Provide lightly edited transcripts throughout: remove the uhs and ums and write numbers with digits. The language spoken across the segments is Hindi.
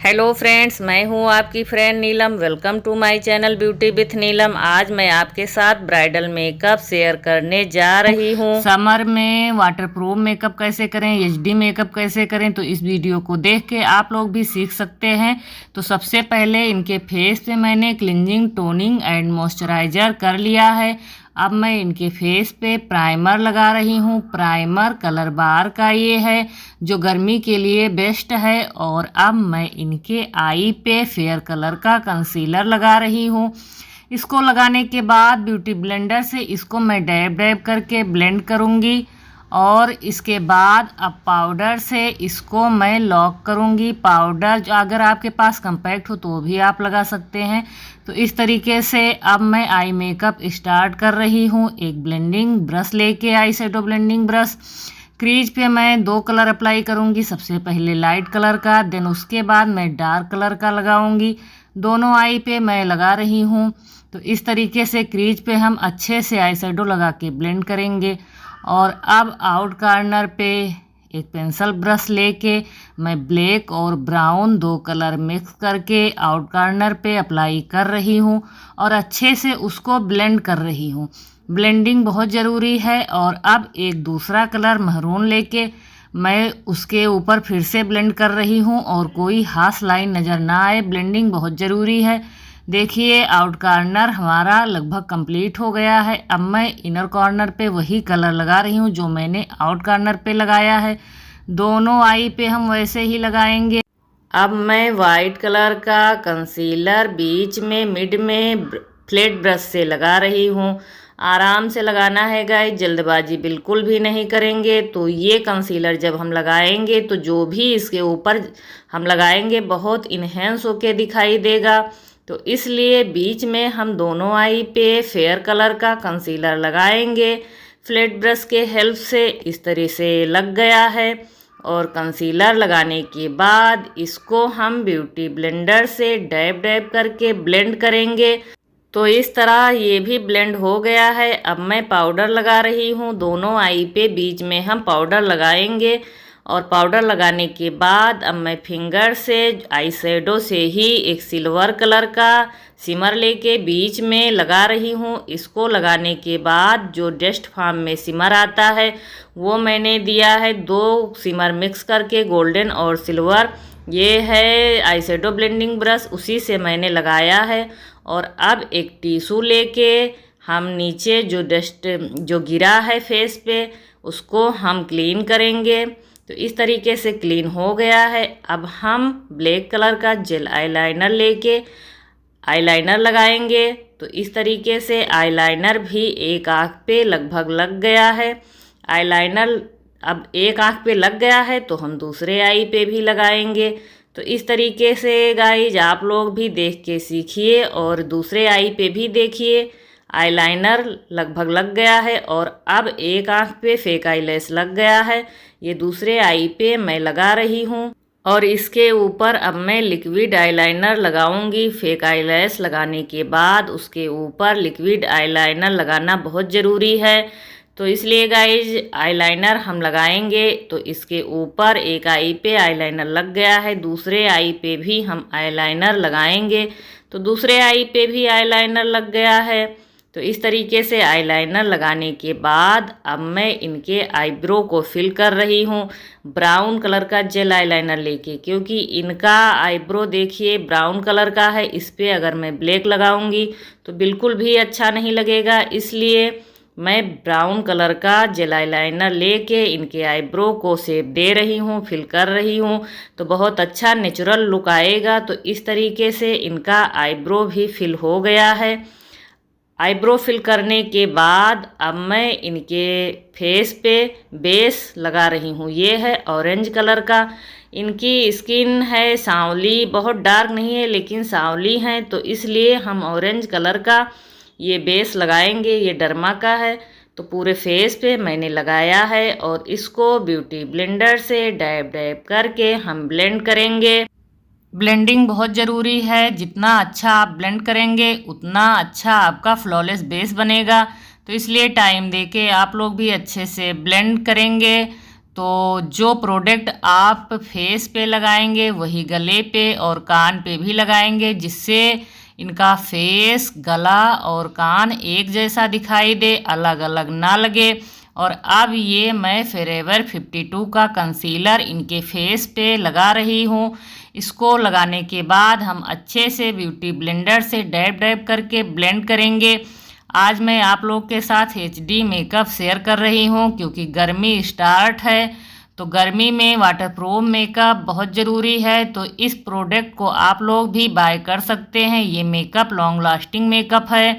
हेलो फ्रेंड्स, मैं हूं आपकी friend Neelam. Welcome to my channel beauty with Neelam. आज मैं आपके साथ ब्राइडल मेकअप शेयर करने जा रही हूं। समर में वाटरप्रूफ मेकअप कैसे करें, एचडी मेकअप कैसे करें, तो इस वीडियो को देख के आप लोग भी सीख सकते हैं। तो सबसे पहले इनके फेस पे मैंने क्लिंजिंग, टोनिंग एंड मॉइस्चराइजर कर लिया है। अब मैं इनके फेस पे प्राइमर लगा रही हूँ। प्राइमर कलर बार का ये है जो गर्मी के लिए बेस्ट है। और अब मैं इनके आई पे फेयर कलर का कंसीलर लगा रही हूँ। इसको लगाने के बाद ब्यूटी ब्लेंडर से इसको मैं डैब डैब करके ब्लेंड करूँगी। और इसके बाद अब पाउडर से इसको मैं लॉक करूँगी। पाउडर जो अगर आपके पास कम्पैक्ट हो तो भी आप लगा सकते हैं। तो इस तरीके से अब मैं आई मेकअप स्टार्ट कर रही हूँ। एक ब्लेंडिंग ब्रश लेके, eye shadow blending brush, crease पे मैं 2 कलर अप्लाई करूँगी। सबसे पहले लाइट कलर का, देन उसके बाद मैं डार्क कलर का लगाऊँगी। दोनों आई पे मैं लगा रही हूँ। तो इस तरीके से क्रीज पे हम अच्छे से आई शेडो लगा के ब्लेंड करेंगे। और अब आउट कॉर्नर पे एक पेंसिल ब्रश लेके मैं ब्लैक और ब्राउन 2 कलर मिक्स करके आउट कॉर्नर पे अप्लाई कर रही हूँ और अच्छे से उसको ब्लेंड कर रही हूँ। ब्लेंडिंग बहुत ज़रूरी है। और अब एक दूसरा कलर महरून लेके मैं उसके ऊपर फिर से ब्लेंड कर रही हूँ और कोई हाफ लाइन नज़र ना आए। ब्लेंडिंग बहुत ज़रूरी है। देखिए आउट कॉर्नर हमारा लगभग कंप्लीट हो गया है। अब मैं इनर कॉर्नर पे वही कलर लगा रही हूँ जो मैंने आउट कॉर्नर पे लगाया है। दोनों आई पे हम वैसे ही लगाएंगे। अब मैं वाइट कलर का कंसीलर बीच में मिड में फ्लैट ब्रश से लगा रही हूँ। आराम से लगाना है गाइस, जल्दबाजी बिल्कुल भी नहीं करेंगे। तो ये कंसीलर जब हम लगाएंगे तो जो भी इसके ऊपर हम लगाएंगे बहुत इन्हेंस होके दिखाई देगा। तो इसलिए बीच में हम दोनों आई पे फेयर कलर का कंसीलर लगाएंगे फ्लैट ब्रश के हेल्प से। इस तरह से लग गया है। और कंसीलर लगाने के बाद इसको हम ब्यूटी ब्लेंडर से डैब डैब करके ब्लेंड करेंगे। तो इस तरह ये भी ब्लेंड हो गया है। अब मैं पाउडर लगा रही हूँ। दोनों आई पे बीच में हम पाउडर लगाएंगे। और पाउडर लगाने के बाद अब मैं फिंगर से आई शेडो से ही एक सिल्वर कलर का सिमर लेके बीच में लगा रही हूँ। इसको लगाने के बाद जो डस्ट फॉर्म में सिमर आता है वो मैंने दिया है 2 सिमर मिक्स करके, गोल्डन और सिल्वर। ये है आई शेडो ब्लेंडिंग ब्रश, उसी से मैंने लगाया है। और अब एक टिश्यू लेके हम नीचे जो डस्ट जो गिरा है फेस पे उसको हम क्लीन करेंगे। तो इस तरीके से क्लीन हो गया है। अब हम ब्लैक कलर का जेल आईलाइनर लेके आईलाइनर लगाएंगे। तो इस तरीके से आईलाइनर भी एक आँख पे लगभग लग गया है। आईलाइनर अब एक आँख पे लग गया है तो हम दूसरे आई पे भी लगाएंगे। तो इस तरीके से गाइज आप लोग भी देख के सीखिए और दूसरे आई पे भी देखिए। आईलाइनर लगभग लग गया है और अब एक आँख पे फेक आईलैश लग गया है। ये दूसरे आई पे मैं लगा रही हूँ। और इसके ऊपर अब मैं लिक्विड आईलाइनर लगाऊंगी। फेक आईलैश लगाने के बाद उसके ऊपर लिक्विड आईलाइनर लगाना बहुत ज़रूरी है। तो इसलिए गाइज आईलाइनर हम लगाएंगे। तो इसके ऊपर एक आई पे आईलाइनर लग गया है, दूसरे आई पे भी हम आईलाइनर लगाएंगे। तो दूसरे आई पे भी आईलाइनर लग गया है। तो इस तरीके से आईलाइनर लगाने के बाद अब मैं इनके आईब्रो को फिल कर रही हूँ ब्राउन कलर का जेल आईलाइनर लेके, क्योंकि इनका आईब्रो देखिए ब्राउन कलर का है। इस पे अगर मैं ब्लैक लगाऊंगी तो बिल्कुल भी अच्छा नहीं लगेगा। इसलिए मैं ब्राउन कलर का जेल आईलाइनर लेके इनके आईब्रो को शेप दे रही हूँ, फिल कर रही हूँ। तो बहुत अच्छा नेचुरल लुक आएगा। तो इस तरीके से इनका आईब्रो भी फिल हो गया है। आईब्रो फिल करने के बाद अब मैं इनके फेस पे बेस लगा रही हूँ। ये है ऑरेंज कलर का। इनकी स्किन है सांवली, बहुत डार्क नहीं है लेकिन सांवली है। तो इसलिए हम ऑरेंज कलर का ये बेस लगाएंगे। ये डर्मा का है। तो पूरे फेस पे मैंने लगाया है और इसको ब्यूटी ब्लेंडर से डैब डैब करके हम ब्लेंड करेंगे। ब्लेंडिंग बहुत ज़रूरी है। जितना अच्छा आप ब्लेंड करेंगे उतना अच्छा आपका फ्लॉलेस बेस बनेगा। तो इसलिए टाइम देके आप लोग भी अच्छे से ब्लेंड करेंगे। तो जो प्रोडक्ट आप फेस पे लगाएंगे वही गले पे और कान पे भी लगाएंगे, जिससे इनका फेस, गला और कान एक जैसा दिखाई दे, अलग अलग ना लगे। और अब ये मैं फॉरएवर 52 का कंसीलर इनके फेस पे लगा रही हूँ। इसको लगाने के बाद हम अच्छे से ब्यूटी ब्लेंडर से डैब डैब करके ब्लेंड करेंगे। आज मैं आप लोग के साथ HD मेकअप शेयर कर रही हूँ क्योंकि गर्मी स्टार्ट है, तो गर्मी में वाटरप्रूफ मेकअप बहुत ज़रूरी है। तो इस प्रोडक्ट को आप लोग भी बाय कर सकते हैं। ये मेकअप लॉन्ग लास्टिंग मेकअप है।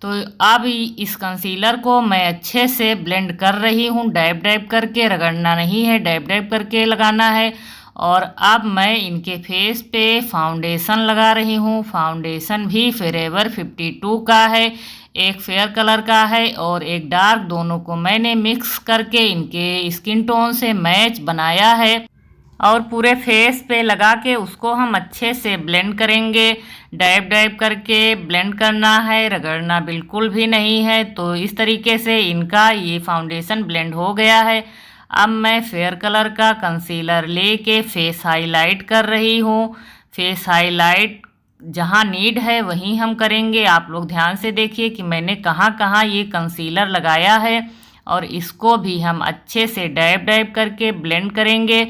तो अब इस कंसीलर को मैं अच्छे से ब्लेंड कर रही हूँ, डैब डैब करके, रगड़ना नहीं है, डैब डैब करके लगाना है। और अब मैं इनके फेस पे फाउंडेशन लगा रही हूँ। फाउंडेशन भी फॉरएवर 52 का है, एक फेयर कलर का है और एक डार्क, दोनों को मैंने मिक्स करके इनके स्किन टोन से मैच बनाया है। और पूरे फेस पे लगा के उसको हम अच्छे से ब्लेंड करेंगे। डैब डैब करके ब्लेंड करना है, रगड़ना बिल्कुल भी नहीं है। तो इस तरीके से इनका ये फाउंडेशन ब्लेंड हो गया है। अब मैं फेयर कलर का कंसीलर लेके फेस हाईलाइट कर रही हूँ। फेस हाईलाइट जहाँ नीड है वहीं हम करेंगे। आप लोग ध्यान से देखिए कि मैंने कहाँ कहाँ ये कंसीलर लगाया है, और इसको भी हम अच्छे से डैब डैब करके ब्लेंड करेंगे।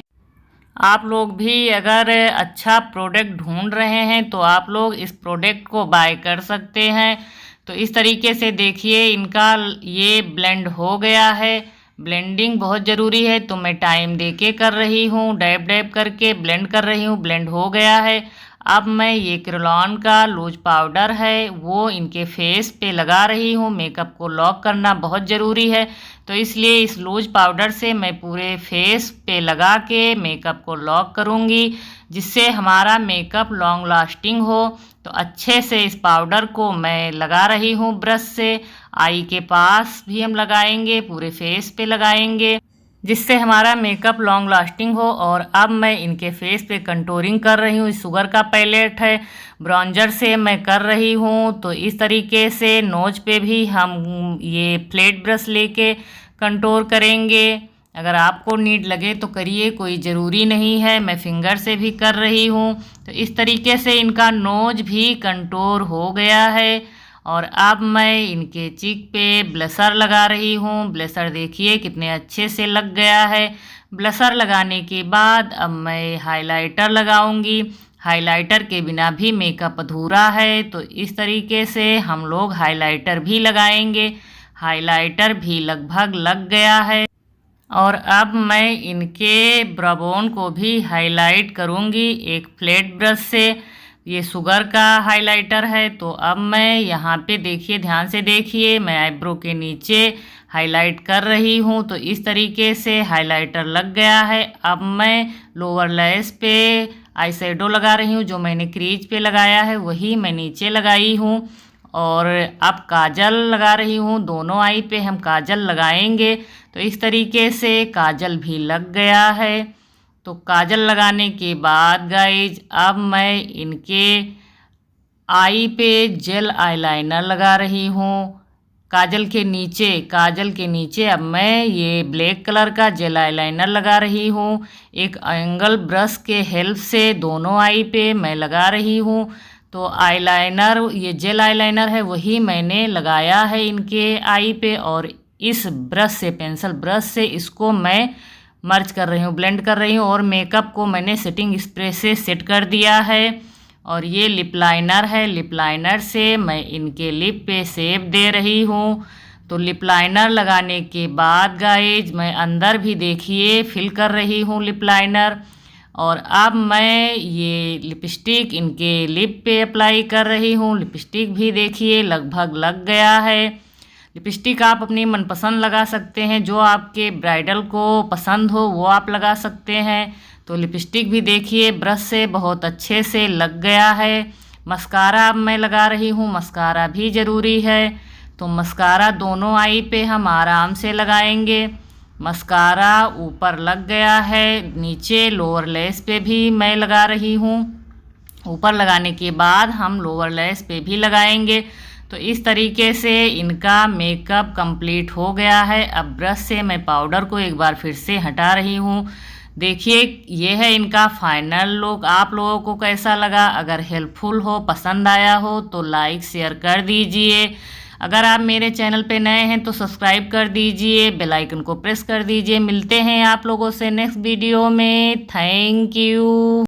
आप लोग भी अगर अच्छा प्रोडक्ट ढूंढ रहे हैं तो आप लोग इस प्रोडक्ट को बाय कर सकते हैं। तो इस तरीके से देखिए इनका ये ब्लेंड हो गया है। ब्लेंडिंग बहुत ज़रूरी है, तो मैं टाइम देके कर रही हूँ, डैब डैब करके ब्लेंड कर रही हूँ। ब्लेंड हो गया है। अब मैं ये क्रेयॉन का लूज पाउडर है वो इनके फेस पे लगा रही हूँ। मेकअप को लॉक करना बहुत ज़रूरी है, तो इसलिए इस लूज पाउडर से मैं पूरे फेस पे लगा के मेकअप को लॉक करूँगी, जिससे हमारा मेकअप लॉन्ग लास्टिंग हो। तो अच्छे से इस पाउडर को मैं लगा रही हूँ ब्रश से। आई के पास भी हम लगाएंगे, पूरे फेस पे लगाएंगे, जिससे हमारा मेकअप लॉन्ग लास्टिंग हो। और अब मैं इनके फेस पे कंटूरिंग कर रही हूँ। शुगर का पैलेट है, ब्राउन्जर से मैं कर रही हूँ। तो इस तरीके से नोज पे भी हम ये फ्लैट ब्रश लेके कंटूर करेंगे। अगर आपको नीड लगे तो करिए, कोई ज़रूरी नहीं है। मैं फिंगर से भी कर रही हूँ। तो इस तरीके से इनका नोज भी कंटूर हो गया है। और अब मैं इनके चीक पे ब्लशर लगा रही हूँ। ब्लशर देखिए कितने अच्छे से लग गया है। ब्लशर लगाने के बाद अब मैं हाइलाइटर लगाऊंगी। हाइलाइटर के बिना भी मेकअप अधूरा है, तो इस तरीके से हम लोग हाइलाइटर भी लगाएंगे। हाइलाइटर भी लगभग लग गया है। और अब मैं इनके ब्राउन को भी हाईलाइट करूँगी एक फ्लैट ब्रश से। ये शुगर का हाइलाइटर है। तो अब मैं यहाँ पे देखिए, ध्यान से देखिए, मैं आईब्रो के नीचे हाईलाइट कर रही हूँ। तो इस तरीके से हाइलाइटर लग गया है। अब मैं लोअर लैश पे आई शेडो लगा रही हूँ। जो मैंने क्रीज पे लगाया है वही मैं नीचे लगाई हूँ। और अब काजल लगा रही हूँ। दोनों आई पे हम काजल लगाएंगे। तो इस तरीके से काजल भी लग गया है। तो काजल लगाने के बाद गाइज अब मैं इनके आई पे जेल आईलाइनर लगा रही हूँ। काजल के नीचे अब मैं ये ब्लैक कलर का जेल आईलाइनर लगा रही हूँ। एक एंगल ब्रश के हेल्प से दोनों आई पे मैं लगा रही हूँ। तो आईलाइनर, ये जेल आईलाइनर है वही मैंने लगाया है इनके आई पे। और इस ब्रश से, पेंसिल ब्रश से इसको मैं मर्ज कर रही हूँ, ब्लेंड कर रही हूँ। और मेकअप को मैंने सेटिंग स्प्रे से सेट कर दिया है। और ये लिप लाइनर है, लिप लाइनर से मैं इनके लिप पे शेप दे रही हूँ। तो लिप लाइनर लगाने के बाद गाइज मैं अंदर भी देखिए फिल कर रही हूँ लिप लाइनर। और अब मैं ये लिपस्टिक इनके लिप पे अप्लाई कर रही हूँ। लिपस्टिक भी देखिए लगभग लग गया है। लिपस्टिक आप अपनी मनपसंद लगा सकते हैं, जो आपके ब्राइडल को पसंद हो वो आप लगा सकते हैं। तो लिपस्टिक भी देखिए ब्रश से बहुत अच्छे से लग गया है। मस्कारा अब मैं लगा रही हूँ। मस्कारा भी ज़रूरी है। तो मस्कारा दोनों आई पे हम आराम से लगाएंगे। मस्कारा ऊपर लग गया है, नीचे लोअर लैश पे भी मैं लगा रही हूँ। ऊपर लगाने के बाद हम लोअर लैश पे भी लगाएंगे। तो इस तरीके से इनका मेकअप कंप्लीट हो गया है। अब ब्रश से मैं पाउडर को एक बार फिर से हटा रही हूँ। देखिए ये है इनका फाइनल लुक। आप लोगों को कैसा लगा? अगर हेल्पफुल हो, पसंद आया हो तो लाइक शेयर कर दीजिए। अगर आप मेरे चैनल पे नए हैं तो सब्सक्राइब कर दीजिए, बेल आइकन को प्रेस कर दीजिए। मिलते हैं आप लोगों से नेक्स्ट वीडियो में। Thank you.